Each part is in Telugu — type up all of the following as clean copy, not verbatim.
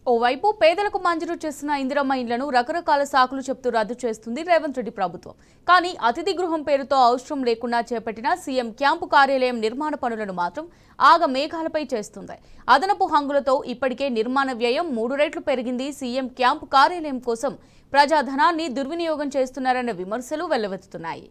ఓవైపు పేదలకు మంజూరు చేసిన ఇందిరమ్మ ఇండ్లను రకరకాల సాకులు చెప్తూ రద్దు చేస్తుంది రేవంత్ రెడ్డి ప్రభుత్వం. కానీ అతిథి గృహం పేరుతో అవసరం లేకుండా చేపట్టిన సీఎం క్యాంపు కార్యాలయం నిర్మాణ పనులను మాత్రం ఆగ మేఘాలపై చేస్తుంది. అదనపు హంగులతో ఇప్పటికే నిర్మాణ వ్యయం 3 రెట్లు పెరిగింది. సీఎం క్యాంపు కార్యాలయం కోసం ప్రజాధనాన్ని దుర్వినియోగం చేస్తున్నారన్న విమర్శలు వెల్లువెత్తుతున్నాయి.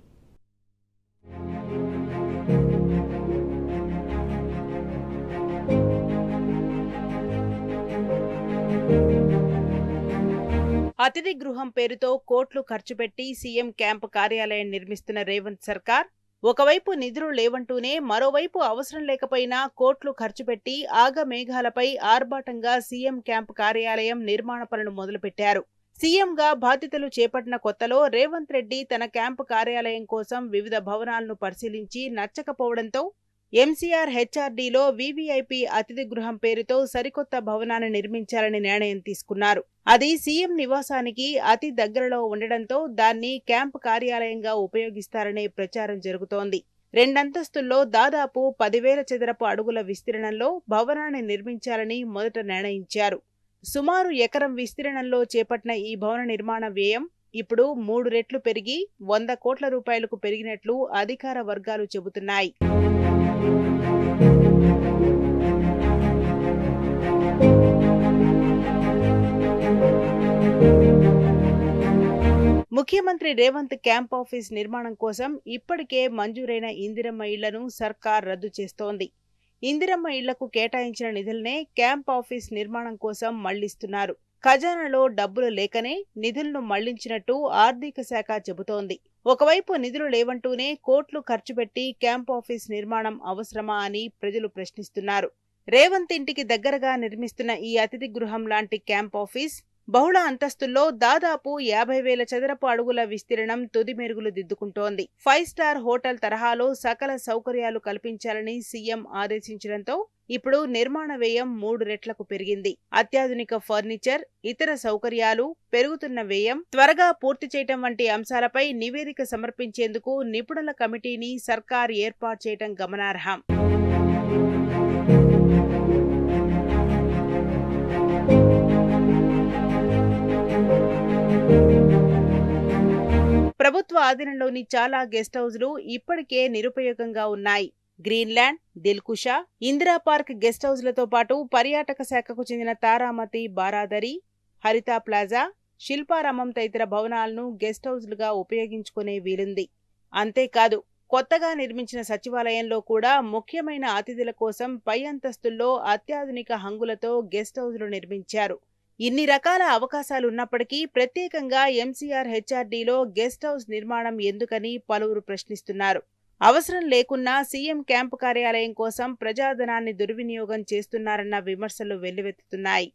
అతిథి గృహం పేరుతో కోట్లు ఖర్చు పెట్టి సీఎం క్యాంపు కార్యాలయం నిర్మిస్తున్న రేవంత్ సర్కార్ ఒకవైపు నిధులు లేవంటూనే మరోవైపు అవసరం లేకపోయినా కోట్లు ఖర్చు పెట్టి ఆగమేఘాలపై ఆర్భాటంగా సీఎం క్యాంపు కార్యాలయం నిర్మాణ పనులు మొదలుపెట్టారు. సీఎంగా బాధ్యతలు చేపట్టిన కొత్తలో రేవంత్ రెడ్డి తన క్యాంపు కార్యాలయం కోసం వివిధ భవనాలను పరిశీలించి నచ్చకపోవడంతో ఎంసీఆర్ హెచ్ఆర్డీలో వీవీఐపీ అతిథి గృహం పేరుతో సరికొత్త భవనాన్ని నిర్మించాలని నిర్ణయం తీసుకున్నారు. అది సీఎం నివాసానికి అతి దగ్గరలో ఉండడంతో దాన్ని క్యాంపు కార్యాలయంగా ఉపయోగిస్తారనే ప్రచారం జరుగుతోంది. 2 అంతస్తుల్లో దాదాపు 10,000 చదరపు అడుగుల విస్తీర్ణంలో భవనాన్ని నిర్మించాలని మొదట నిర్ణయించారు. సుమారు ఎకరం విస్తీర్ణంలో చేపట్టిన ఈ భవన నిర్మాణ వ్యయం ఇప్పుడు 3 రెట్లు పెరిగి 100 కోట్ల రూపాయలకు పెరిగినట్లు అధికార వర్గాలు చెబుతున్నాయి. ముఖ్యమంత్రి రేవంత్ క్యాంప్ ఆఫీస్ నిర్మాణం కోసం ఇప్పటికే మంజూరైన ఇందిరమ్మ ఇళ్లను సర్కార్ రద్దు చేస్తోంది. ఇందిరమ్మ ఇళ్లకు కేటాయించిన నిధులనే క్యాంప్ ఆఫీస్ నిర్మాణం కోసం మళ్లిస్తున్నారు. ఖజానాలో డబ్బులు లేకనే నిధులను మళ్లించినట్టు ఆర్థిక శాఖ చెబుతోంది. ఒకవైపు నిధులు లేవంటూనే కోట్లు ఖర్చు పెట్టి క్యాంప్ ఆఫీస్ నిర్మాణం అవసరమా అని ప్రజలు ప్రశ్నిస్తున్నారు. రేవంత్ ఇంటికి దగ్గరగా నిర్మిస్తున్న ఈ అతిథి గృహం లాంటి క్యాంప్ ఆఫీస్ బహుళ అంతస్తుల్లో దాదాపు 50,000 చదరపు అడుగుల విస్తీర్ణం తుది మెరుగులు దిద్దుకుంటోంది. 5 స్టార్ హోటల్ తరహాలో సకల సౌకర్యాలు కల్పించాలని సీఎం ఆదేశించడంతో ఇప్పుడు నిర్మాణ వ్యయం 3 రెట్లకు పెరిగింది. అత్యాధునిక ఫర్నిచర్, ఇతర సౌకర్యాలు, పెరుగుతున్న వ్యయం, త్వరగా పూర్తి చేయటం వంటి అంశాలపై నివేదిక సమర్పించేందుకు నిపుణుల కమిటీని సర్కార్ ఏర్పాటు చేయటం గమనార్హం. ప్రభుత్వ ఆధీనంలోని చాలా గెస్ట్ హౌజులు ఇప్పటికే నిరుపయోగంగా ఉన్నాయి. Greenland, Dilkusha, Indira park guest హౌజులతో పాటు పర్యాటక శాఖకు చెందిన తారామతి బారాదరి, హరిత ప్లాజా, శిల్పారామం తదితర భవనాలను గెస్ట్ హౌజులుగా ఉపయోగించుకునే వీలుంది. అంతేకాదు కొత్తగా నిర్మించిన సచివాలయంలో కూడా ముఖ్యమైన అతిథుల కోసం పై అంతస్తుల్లో అత్యాధునిక హంగులతో గెస్ట్ హౌజులు నిర్మించారు. ఇన్ని రకాల అవకాశాలున్నప్పటికీ ప్రత్యేకంగా ఎంసీఆర్ హెచ్ఆర్డీలో గెస్ట్ హౌస్ నిర్మాణం ఎందుకని పలువురు ప్రశ్నిస్తున్నారు. అవసరం లేకున్నా సీఎం క్యాంపు కార్యాలయం కోసం ప్రజాధనాన్ని దుర్వినియోగం చేస్తున్నారన్న విమర్శలు వెల్లువెత్తుతున్నాయి.